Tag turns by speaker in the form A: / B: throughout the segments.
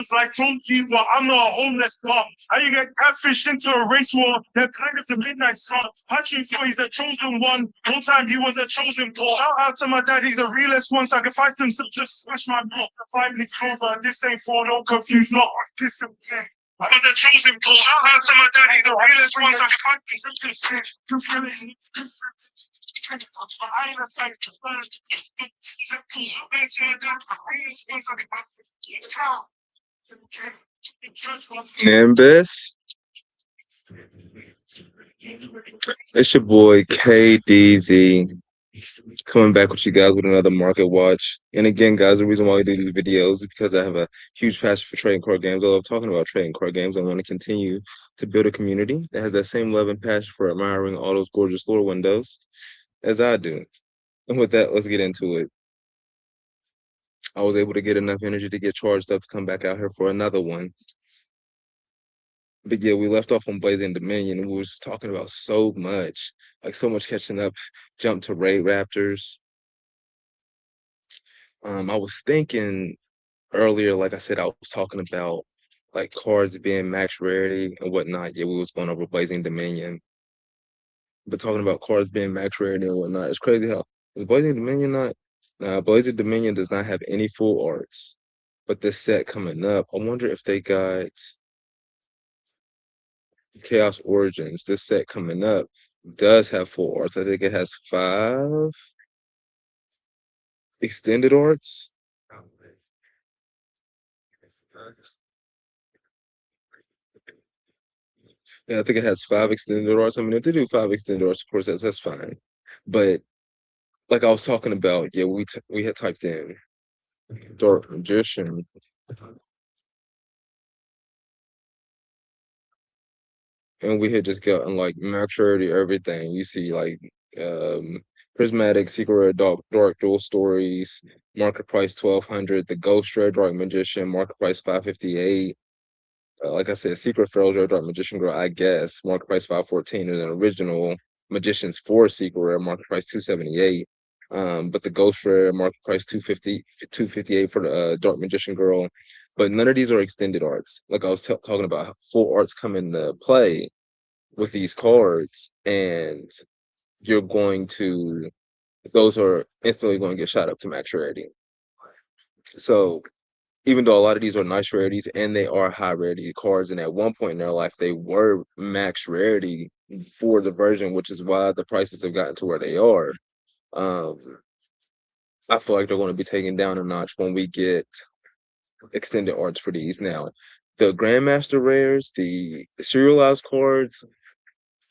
A: It's like from people, I'm not a homeless cop. How you get catfished into a race war? They're kind of the midnight sun. Punching for he's a chosen one. One time he was a chosen boy. Shout out to my dad, he's the realest one. Sacrificed himself to smash my mouth. The 5 leagues over. This ain't for no confused not. This and that. I was a chosen boy. Shout out to my dad, he's the realest one. Sacrificed himself to smash. I ain't a fight.
B: Nimbus, it's your boy KDZ coming back with you guys with another market watch. And again, guys, the reason why we do these videos is because I have a huge passion for trading card games. I love talking about trading card games. I want to continue to build a community that has that same love and passion for admiring all those gorgeous lore windows as I do. And with that, let's get into it. I was able to get enough energy to get charged up to come back out here for another one. But yeah, we left off on Blazing Dominion, and we were just talking about so much, like so much catching up. Jump to Raid Raptors. I was thinking earlier, like I said, I was talking about like cards being max rarity and whatnot. Yeah, we was going over Blazing Dominion, but talking about cards being max rarity and whatnot, it's crazy how is Blazing Dominion not? Nah, Blazing Dominion does not have any full arts, but this set coming up, I wonder if they got Chaos Origins. This set coming up does have full arts. I think it has 5 extended arts. Yeah, I think it has 5 extended arts. I mean, if they do 5 extended arts, of course, that's fine. But like I was talking about, yeah, we had typed in Dark Magician, and we had just gotten like maturity everything. You see like um Prismatic, Secret Rare, Dark Dual Stories, market price 1200, the Ghost Rare Dark Magician, market price 558. Like I said, Secret Pharaoh's Rare Dark Magician Girl, I guess, market price 514, and an original Magician's 4 Secret Rare, market price 278. But the Ghost Rare, market price 258 for the Dark Magician Girl. But none of these are extended arts. Like I was talking about, full arts come into play with these cards, and you're going to, those are instantly going to get shot up to max rarity. So even though a lot of these are nice rarities and they are high rarity cards, and at one point in their life they were max rarity for the version, which is why the prices have gotten to where they are. Um, I feel like they're going to be taken down a notch when we get extended arts for these. Now, the Grandmaster rares, the serialized cards,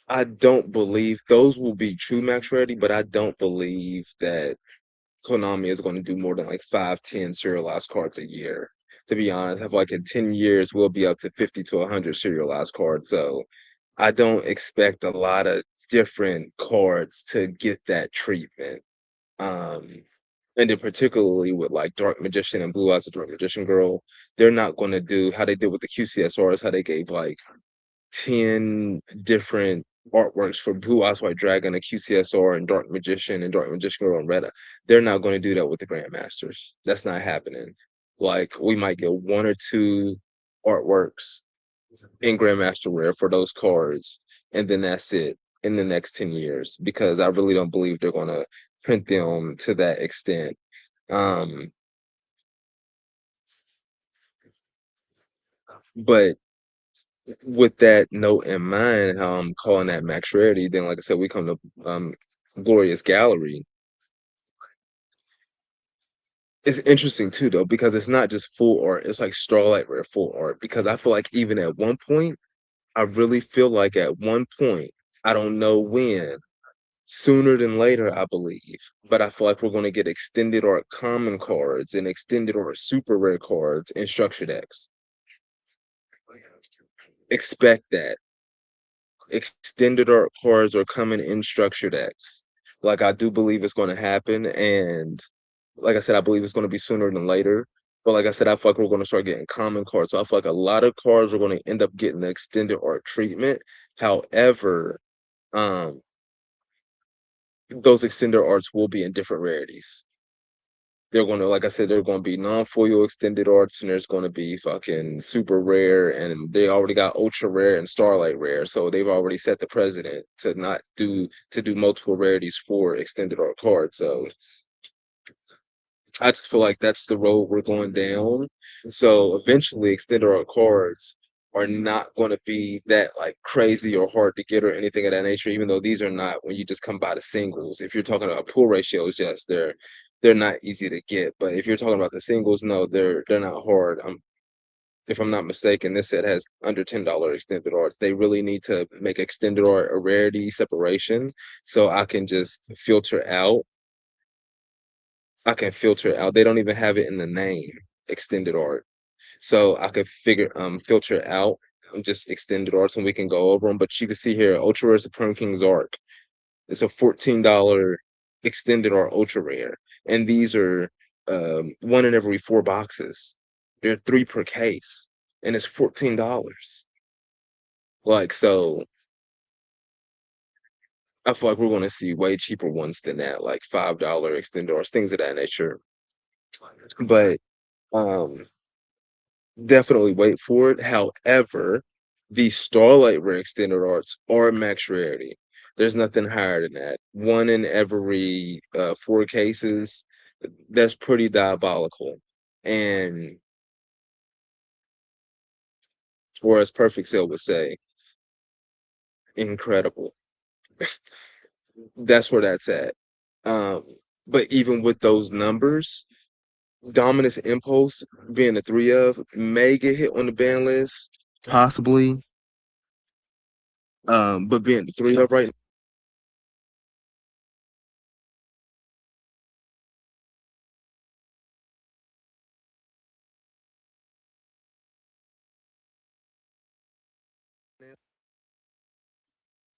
B: I don't believe those will be true max rarity, but I don't believe that Konami is going to do more than like 5, 10 serialized cards a year. To be honest, I feel like in 10 years we'll be up to 50 to 100 serialized cards. So I don't expect a lot of different cards to get that treatment. Um, and then particularly with like Dark Magician and Blue Eyes of Dark Magician Girl, they're not going to do how they did with the QCSRs, how they gave like 10 different artworks for Blue Eyes White Dragon, a QCSR, and Dark Magician and Dark Magician Girl and Retta. They're not going to do that with the Grandmasters. That's not happening. Like we might get 1 or 2 artworks in Grandmaster Rare for those cards, and then that's it in the next 10 years, because I really don't believe they're going to print them to that extent. Um, but with that note in mind, how I'm calling that max rarity, then like I said, we come to Glorious Gallery. It's interesting too though, because it's not just full art, it's like Starlight Rare full art. Because I feel like even at one point, I really feel like at one point, I don't know when, sooner than later, I believe, but I feel like we're going to get extended art common cards and extended art super rare cards in structure decks. Expect that. Extended art cards are coming in structure decks. Like I do believe it's going to happen, and like I said, I believe it's going to be sooner than later. But like I said, I feel like we're going to start getting common cards. So I feel like a lot of cards are going to end up getting the extended art treatment. However, um, those extended arts will be in different rarities. They're gonna, like I said, they're gonna be non-foil extended arts, and there's gonna be fucking super rare, and they already got ultra rare and starlight rare, so they've already set the precedent to not do multiple rarities for extended art cards. So I just feel like that's the road we're going down. So eventually, extended art cards are not going to be that like crazy or hard to get or anything of that nature. Even though these are not when you just come by the singles. If you're talking about pool ratios, yes, they're not easy to get. But if you're talking about the singles, no, they're not hard. If I'm not mistaken, this set has under $10 extended arts. They really need to make extended art a rarity separation so I can just filter out I can filter out. They don't even have it in the name, extended art. So I could filter out just extended arts and we can go over them. But you can see here, Ultra Rare Supreme King's Arc. It's a $14 extended art ultra rare. And these are one in every four boxes. They're three per case. And it's $14. Like, so I feel like we're gonna see way cheaper ones than that, like $5 extended arts, things of that nature. But um definitely wait for it. However, the Starlight Rare Extended Arts are max rarity. There's nothing higher than that. One in every four cases. That's pretty diabolical. And, or as Perfect Sale would say, incredible. That's where that's at. Um, but even with those numbers, Dominus Impulse being a three of may get hit on the ban list, possibly. But being the three of right.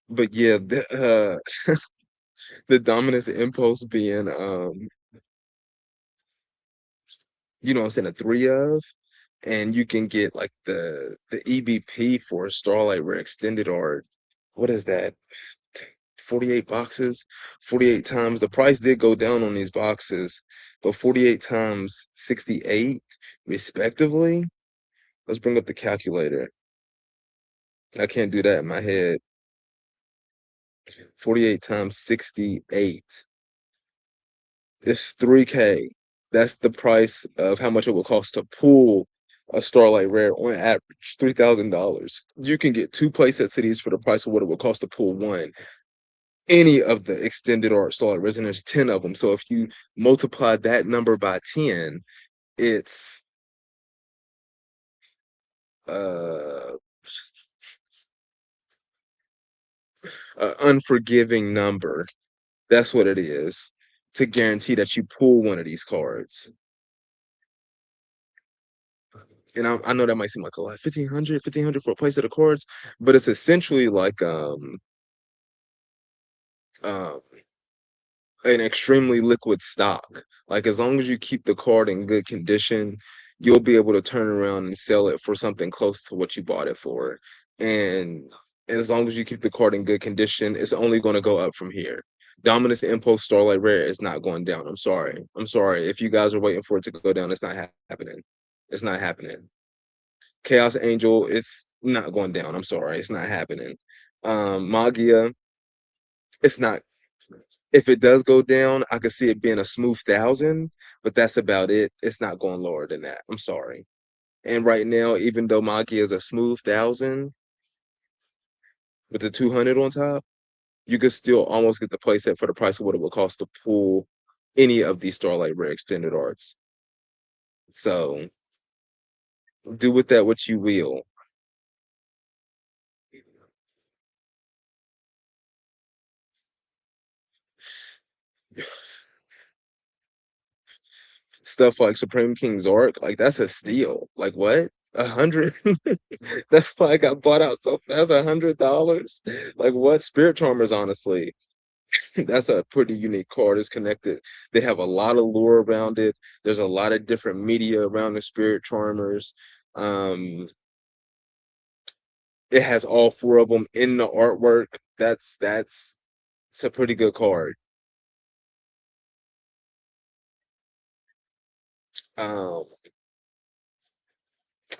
B: But yeah, the dominance impulse being you know what I'm saying, a three of, and you can get like the EBP for a Starlight Rare extended art. What is that? 48 boxes, 48 times. The price did go down on these boxes, but 48 times 68 respectively. Let's bring up the calculator. I can't do that in my head. 48 times 68. It's 3K. That's the price of how much it will cost to pull a Starlight Rare on average, $3,000. You can get two play sets of these for the price of what it would cost to pull one. Any of the extended art Starlight Rares, and there's 10 of them. So if you multiply that number by 10, it's uh an unforgiving number. That's what it is to guarantee that you pull one of these cards. And I know that might seem like a lot, 1500 for a place of the cards, but it's essentially like um an extremely liquid stock. Like as long as you keep the card in good condition, you'll be able to turn around and sell it for something close to what you bought it for. And as long as you keep the card in good condition, it's only going to go up from here. Dominus Impulse Starlight Rare is not going down. I'm sorry. I'm sorry. If you guys are waiting for it to go down, it's not happening. It's not happening. Chaos Angel, it's not going down. I'm sorry. It's not happening. Magia, it's not. If it does go down, I could see it being a smooth 1,000, but that's about it. It's not going lower than that. I'm sorry. And right now, even though Magia is a smooth 1,000 with the 200 on top, you could still almost get the playset for the price of what it would cost to pull any of these Starlight Rare extended arts. So do with that what you will. Stuff like Supreme King's Arc, like that's a steal. Like what? 100? That's why I got bought out so fast. $100. Like what? Spirit Charmers, honestly, that's a pretty unique card. It's connected. They have a lot of lore around it. There's a lot of different media around the Spirit Charmers. Um, it has all four of them in the artwork. That's it's a pretty good card. Um,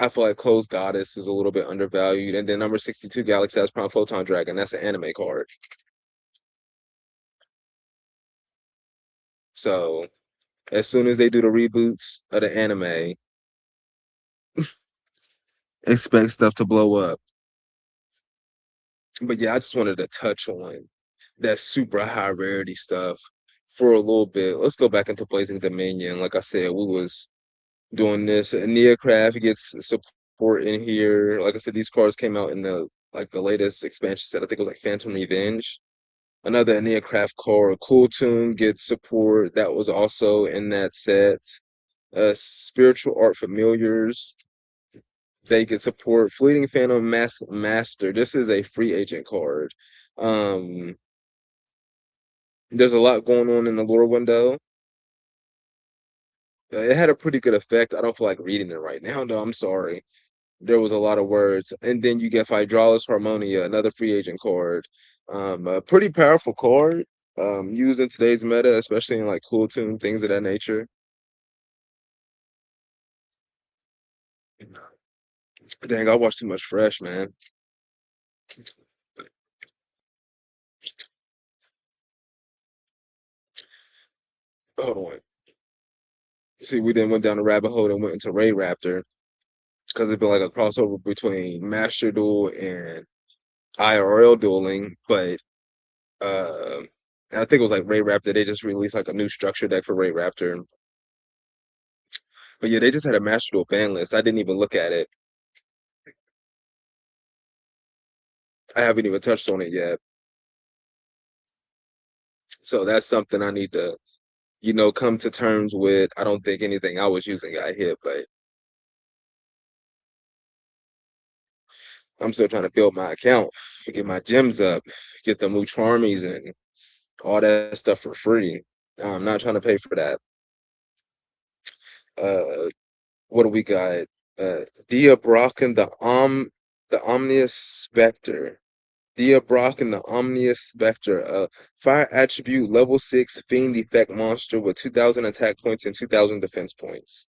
B: I feel like Closed Goddess is a little bit undervalued, and then number 62 Galaxy has Prime Photon Dragon. That's an anime card. So as soon as they do the reboots of the anime, expect stuff to blow up. But yeah, I just wanted to touch on that super high rarity stuff for a little bit. Let's go back into Blazing Dominion. Like I said, we was doing this. Neocraft gets support in here. Like I said, these cards came out in the latest expansion set. I think it was like Phantom Revenge. Another Neocraft card. Cool Tune gets support. That was also in that set. Spiritual Art Familiars, they get support. Fleeting Phantom Master. This is a free agent card. Um, there's a lot going on in the lore window. It had a pretty good effect. I don't feel like reading it right now, though. I'm sorry. There was a lot of words. And then you get Hydraulis Harmonia, another free agent card. A pretty powerful card. Used in today's meta, especially in like Cool Tune, things of that nature. Dang, I watched too much Fresh, man. Hold on. See, we then went down the rabbit hole and went into Ray Raptor because it'd been like a crossover between Master Duel and IRL dueling, but uh, I think it was like Ray Raptor. They just released like a new structure deck for Ray Raptor. But yeah, they just had a Master Duel ban list. I didn't even look at it. I haven't even touched on it yet. So that's something I need to, come to terms with. I don't think anything I was using got hit, but I'm still trying to build my account, get my gems up, get the Mucharmies and all that stuff for free. I'm not trying to pay for that. Uh, what do we got? Dia Brock and the Omnius Spectre. Dia Brock and the Omnius Spectre, a fire attribute level 6 fiend effect monster with 2,000 attack points and 2,000 defense points.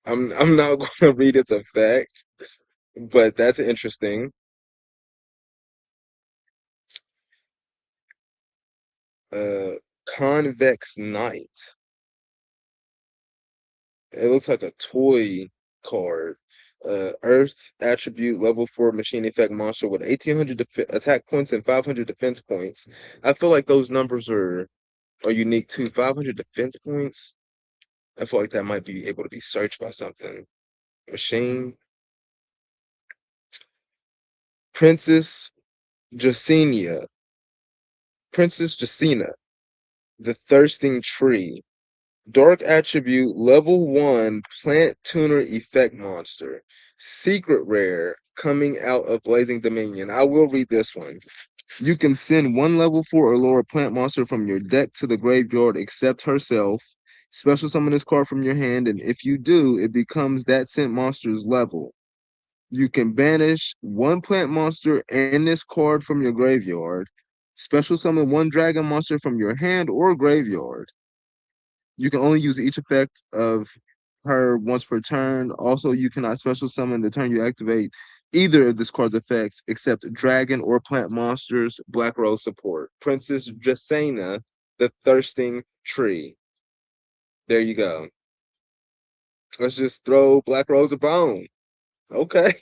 B: I'm not going to read its effect, but that's interesting. Uh, Convex Knight. It looks like a toy card. Earth attribute level 4 machine effect monster with 1,800 attack points and 500 defense points. I feel like those numbers are unique too. 500 defense points. I feel like that might be able to be searched by something. Machine. Princess Jacina. Princess Jacina. The Thirsting Tree. Dark attribute level 1 plant tuner effect monster. Secret rare coming out of Blazing Dominion. I will read this one. You can send one level 4 or lower plant monster from your deck to the graveyard except herself. Special summon this card from your hand, and if you do, it becomes that sent monster's level. You can banish one plant monster and this card from your graveyard. Special summon one dragon monster from your hand or graveyard. You can only use each effect of her once per turn. Also, you cannot special summon the turn you activate either of this card's effects except dragon or plant monsters. Black Rose support. Princess Jasena, the Thirsting Tree. There you go. Let's just throw Black Rose a bone. Okay.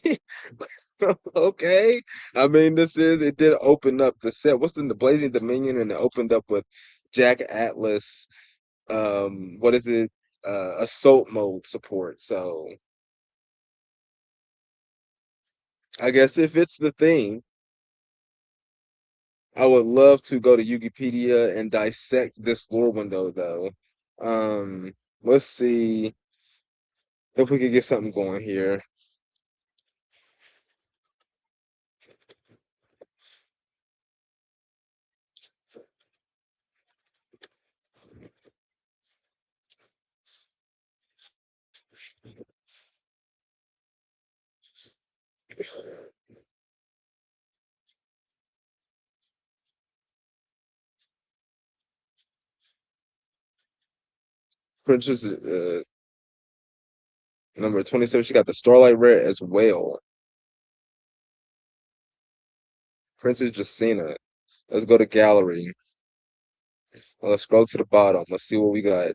B: Okay. I mean, it did open up the set. What's in the Blazing Dominion? And it opened up with Jack Atlas, what is it, assault mode support. So I guess if it's the thing, I would love to go to Wikipedia and dissect this lore window though. Let's see if we could get something going here. Princess number 27. She got the Starlight Rare as well. Princess Justina. Let's go to gallery. Let's scroll to the bottom. Let's see what we got.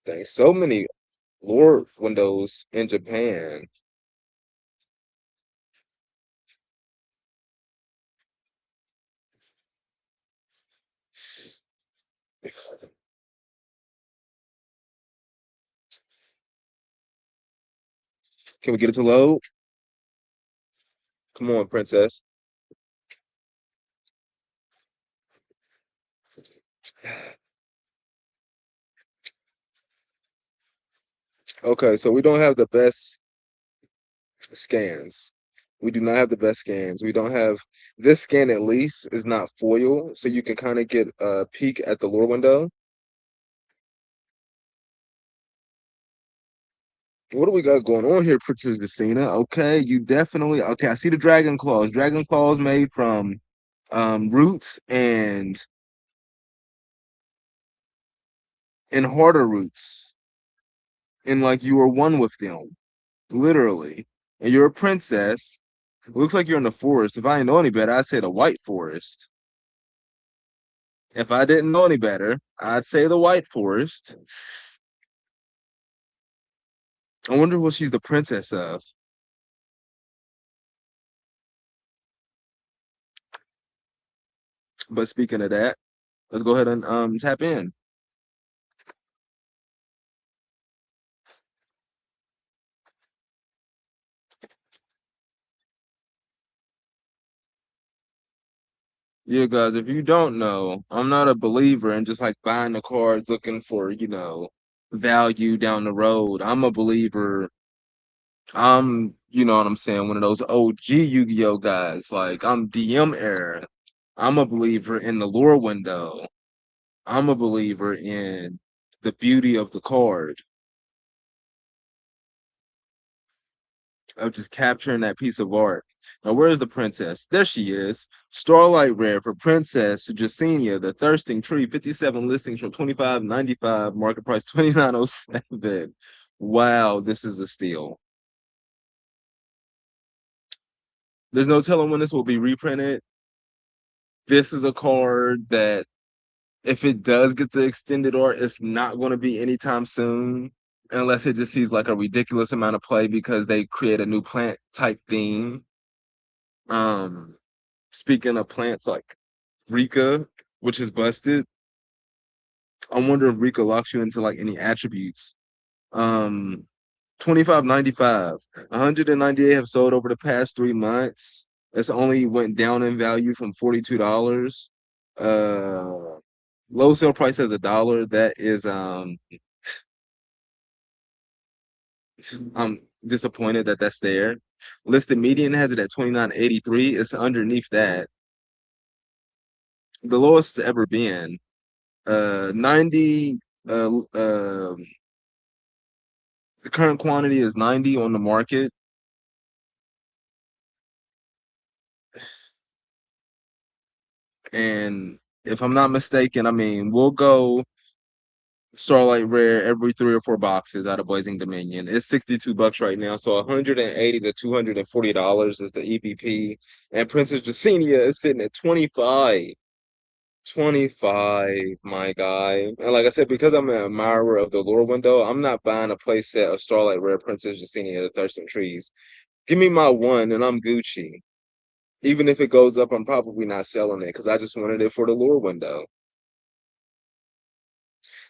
B: Dang, so many lore windows in Japan. Can we get it to load? Come on, princess. Okay, so we don't have the best scans. We do not have the best scans. We don't have this scan at least is not foil, so you can kind of get a peek at the lore window. What do we got going on here, Princess Vicina? Okay, you definitely okay. I see the dragon claws. Dragon claws made from roots and harder roots. And like you are one with them, literally. And you're a princess. It looks like you're in the forest. If I didn't know any better, I'd say the white forest. If I didn't know any better, I'd say the white forest. I wonder what she's the princess of. But speaking of that, let's go ahead and tap in. Yeah, guys, if you don't know, I'm not a believer in just like buying the cards looking for, value down the road. I'm a believer. You know what I'm saying, one of those OG Yu-Gi-Oh guys. Like I'm DM era. I'm a believer in the lore window. I'm a believer in the beauty of the card, of just capturing that piece of art. Now, where's the princess? There she is. Starlight Rare for Princess Jacinia, the Thirsting Tree, 57 listings from 25.95, market price 29.07. Wow, this is a steal. There's no telling when this will be reprinted. This is a card that, if it does get the extended art, it's not going to be anytime soon, unless it just sees like a ridiculous amount of play because they create a new plant type theme. Um, Speaking of plants like Rika, which is busted, I wonder if Rika locks you into like any attributes. 25.95, 198 have sold over the past 3 months. It's only went down in value from $42. Uh, Low sale price as $1. That is I'm disappointed that that's there. Listed median has it at 29.83. It's underneath that. The lowest it's ever been. 90 the current quantity is 90 on the market. And if I'm not mistaken, I mean, we'll go Starlight Rare every 3 or 4 boxes out of Blazing Dominion. It's $62 right now, so $180 to $240 is the EPP. And Princess Jacinia is sitting at 25. 25, my guy. And like I said, because I'm an admirer of the lore window, I'm not buying a play set of Starlight Rare Princess Jacinia, the Thirsting Trees. Give me my one and I'm Gucci. Even if it goes up, I'm probably not selling it because I just wanted it for the lure window.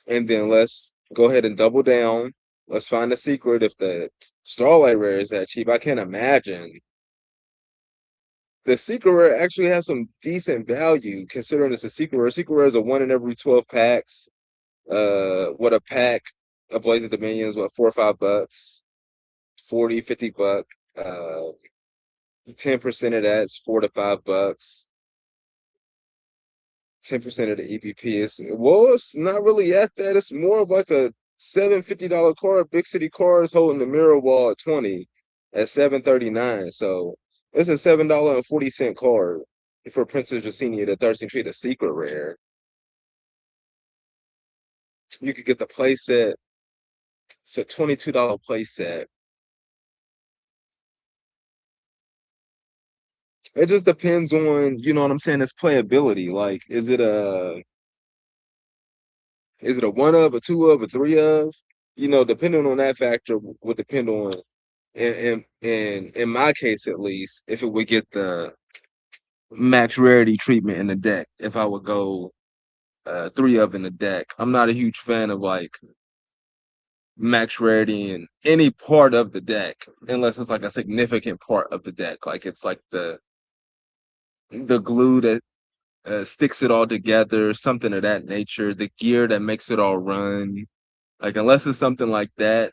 B: And then let's go ahead and double down. Let's find a secret if the Starlight Rare is that cheap. I can't imagine. The secret rare actually has some decent value considering it's a secret rare. Secret rare is a 1 in every 12 packs. What a pack of Blazing Dominions, what, $4 or $5? 40, $50. 10% of that's $4 to $5. 10% of the EPP is, well, it's not really at that. It's more of like a $750 card. Big City Cards holding the mirror wall at 20 at $739. So it's a $7.40 card for Princess Jacinia, the Thirsting Tree, the secret rare. You could get the playset. It's a $22 playset. It just depends on, you know what I'm saying, its playability. Like, is it a one of, a two of, a three of? You know, depending on that factor would depend on in my case at least, if it would get the max rarity treatment in the deck, if I would go three of in the deck. I'm not a huge fan of like max rarity in any part of the deck unless it's like a significant part of the deck. Like it's like the glue that sticks it all together, something of that nature, the gear that makes it all run. Like unless it's something like that,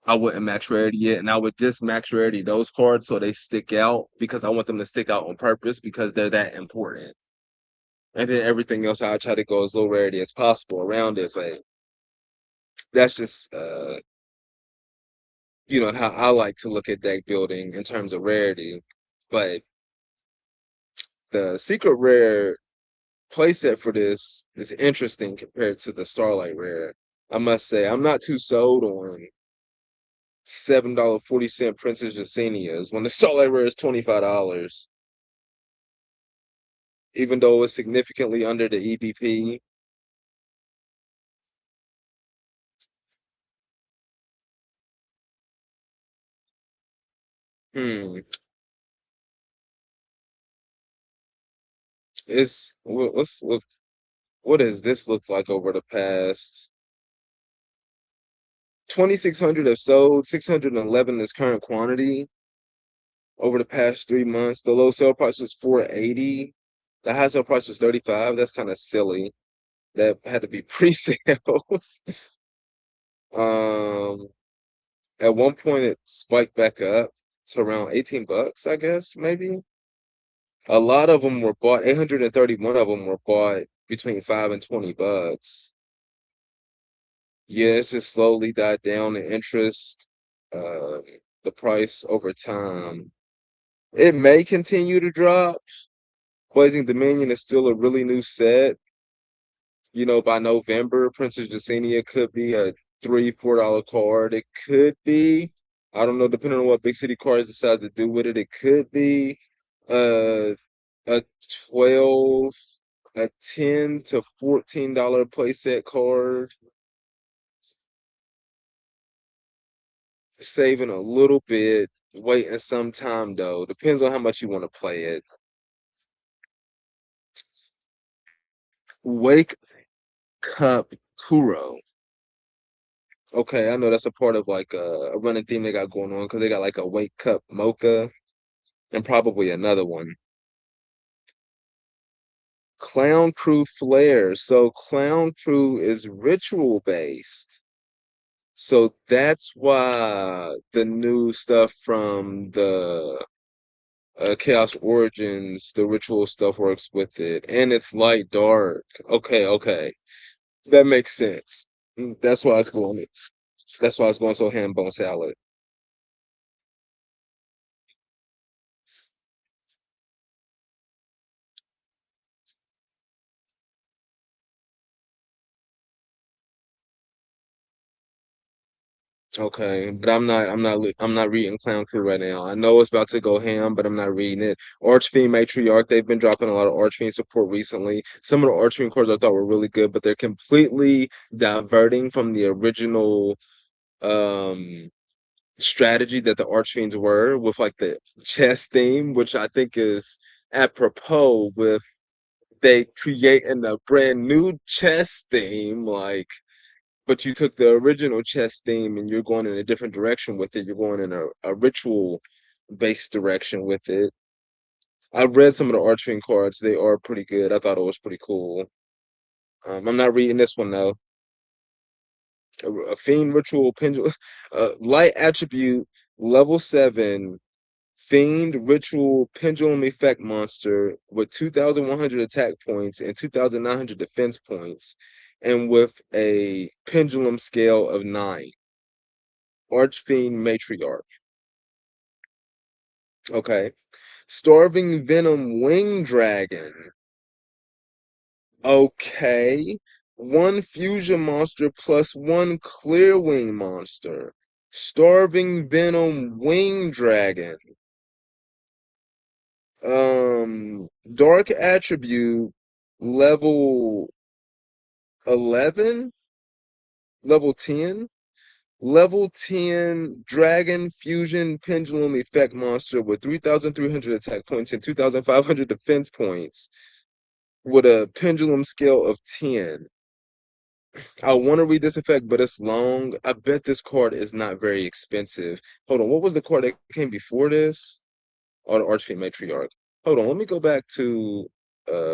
B: I wouldn't max rarity it, and I would just max rarity those cards so they stick out because I want them to stick out on purpose because they're that important. And then everything else, I try to go as low rarity as possible around it. But that's just how I like to look at deck building in terms of rarity. But the secret rare playset for this is interesting compared to the Starlight rare. I must say, I'm not too sold on $7.40 Princess Jasinias when the Starlight rare is $25, even though it's significantly under the EBP. Hmm. Let's look. What does this look like over the past 2,600 have sold, 611 is current quantity over the past 3 months. The low sale price was 480. The high sale price was 35. That's kind of silly. That had to be pre-sales. Um, at one point it spiked back up to around 18 bucks, I guess, maybe. A lot of them were bought, 831 of them were bought between 5 and 20 bucks. Yeah, it's just slowly died down in interest, uh, the price over time. It may continue to drop. Blazing Dominion is still a really new set. By November, Princess Justinia could be a $3, $4 card. It could be. I don't know, depending on what Big City Cards decides to do with it. It could be uh, a 12, a $10 to $14 playset card. Saving a little bit, waiting some time though. Depends on how much you want to play it. Wake Cup Kuro. Okay, I know that's a part of like a running theme they got going on because they got like a Wake Cup Mocha and probably another one. Clown Crew Flare. So Clown Crew is ritual based. So that's why the new stuff from the Chaos Origins, the ritual stuff works with it, and it's light dark. Okay, okay, that makes sense. That's why it's going. That's why it's going so ham bone salad. Okay, but I'm not reading Clown Crew right now. I know it's about to go ham, but I'm not reading it. Archfiend Matriarch, they've been dropping a lot of Archfiend support recently. Some of the Archfiend cards I thought were really good, but they're completely diverting from the original um strategy that the Archfiends were with like the chess theme, which I think is apropos with they creating a brand new chess theme, like, but you took the original chess theme and you're going in a different direction with it. You're going in a ritual based direction with it. I've read some of the Archfiend cards. They are pretty good. I thought it was pretty cool. I'm not reading this one though. A Fiend Ritual Pendulum, Light Attribute, level 7, Fiend Ritual Pendulum Effect monster with 2,100 attack points and 2,900 defense points, and with a pendulum scale of 9. Archfiend Matriarch. Okay. Starving Venom Wing Dragon. Okay. One fusion monster plus one clear wing monster. Starving Venom Wing Dragon. Dark attribute level 11, level 10. Level 10 Dragon Fusion Pendulum Effect monster with 3,300 attack points and 2,500 defense points with a pendulum scale of 10. I want to read this effect, but it's long. I bet this card is not very expensive. Hold on, what was the card that came before this? Oh, the Archfiend Matriarch. Hold on, let me go back to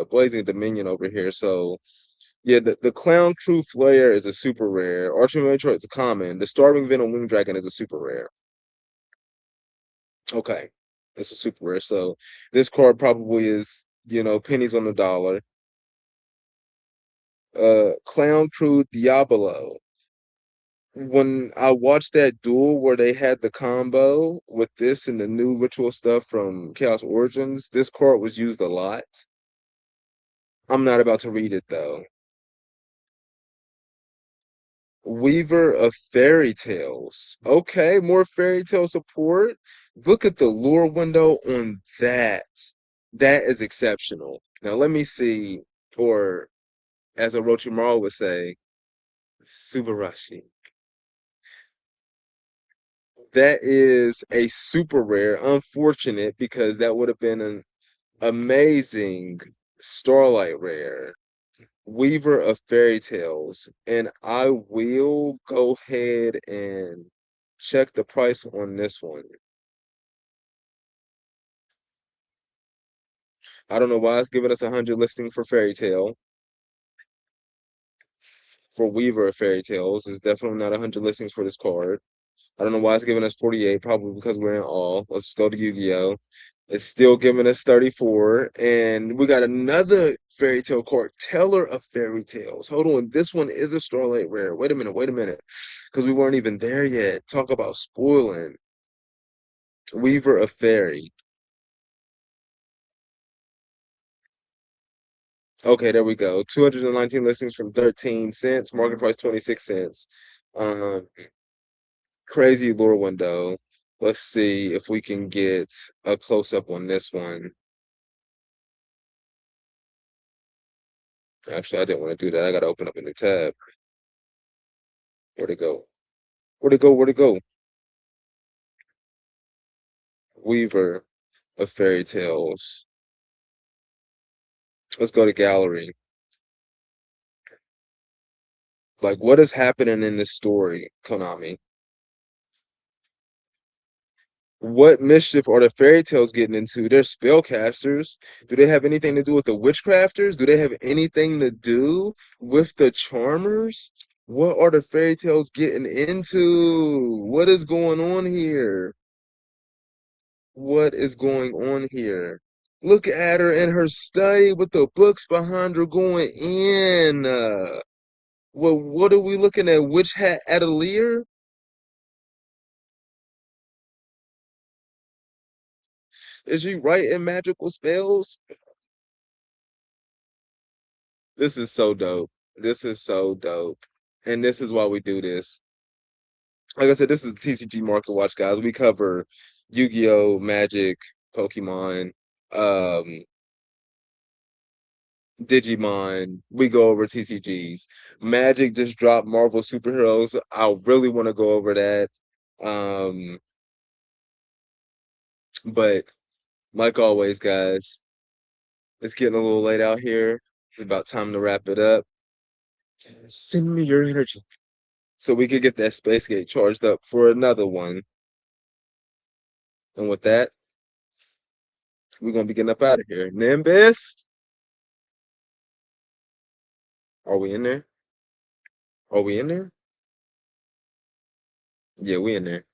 B: Blazing Dominion over here. So yeah, the Clown Crew Flare is a super rare. Archfiend Matriarch is a common. The Starving Venom Wing Dragon is a super rare. Okay, it's a super rare. So this card probably is, pennies on the dollar. Clown Crew Diablo. When I watched that duel where they had the combo with this and the new ritual stuff from Chaos Origins, this card was used a lot. I'm not about to read it though. Weaver of Fairy Tales. Okay, more fairy tale support. Look at the lore window on that. That is exceptional. Now let me see, or as Orochimaru would say, Subarashi. That is a super rare, unfortunate because that would have been an amazing Starlight rare. Weaver of Fairy Tales. And I will go ahead and check the price on this one. I don't know why it's giving us 100 listing for Fairy Tale. For Weaver of Fairy Tales, it's definitely not 100 listings for this card. I don't know why it's giving us 48, probably because we're in all. Let's go to Yu-Gi-Oh! It's still giving us 34. And we got another fairy tale card, Teller of Fairy Tales. Hold on, this one is a Starlight Rare. Wait a minute. Because we weren't even there yet. Talk about spoiling. Weaver of Fairy. Okay, there we go. 219 listings from 13 cents. Market price 26 cents. Um, Crazy lure window. Let's see if we can get a close up on this one. Actually, I didn't want to do that. I got to open up a new tab. Where'd it go? Where'd it go? Where'd it go? Weaver of Fairy Tales. Let's go to gallery. Like, what is happening in this story, Konami? What mischief are the fairy tales getting into? They're spellcasters. Do they have anything to do with the witchcrafters? Do they have anything to do with the charmers? What are the fairy tales getting into? What is going on here? What is going on here? Look at her in her study with the books behind her going in. Well, what are we looking at? Witch Hat Atelier? Is she writing magical spells? This is so dope. This is so dope. And this is why we do this. Like I said, this is TCG Market Watch, guys. We cover Yu-Gi-Oh, Magic, Pokemon, um, Digimon. We go over TCGs. Magic just dropped Marvel Superheroes. I really want to go over that. Um, but like always, guys, it's getting a little late out here. It's about time to wrap it up. Send me your energy so we could get that Space Gate charged up for another one. And with that, we're gonna be getting up out of here. Nimbus, are we in there? Are we in there? Yeah, we in there.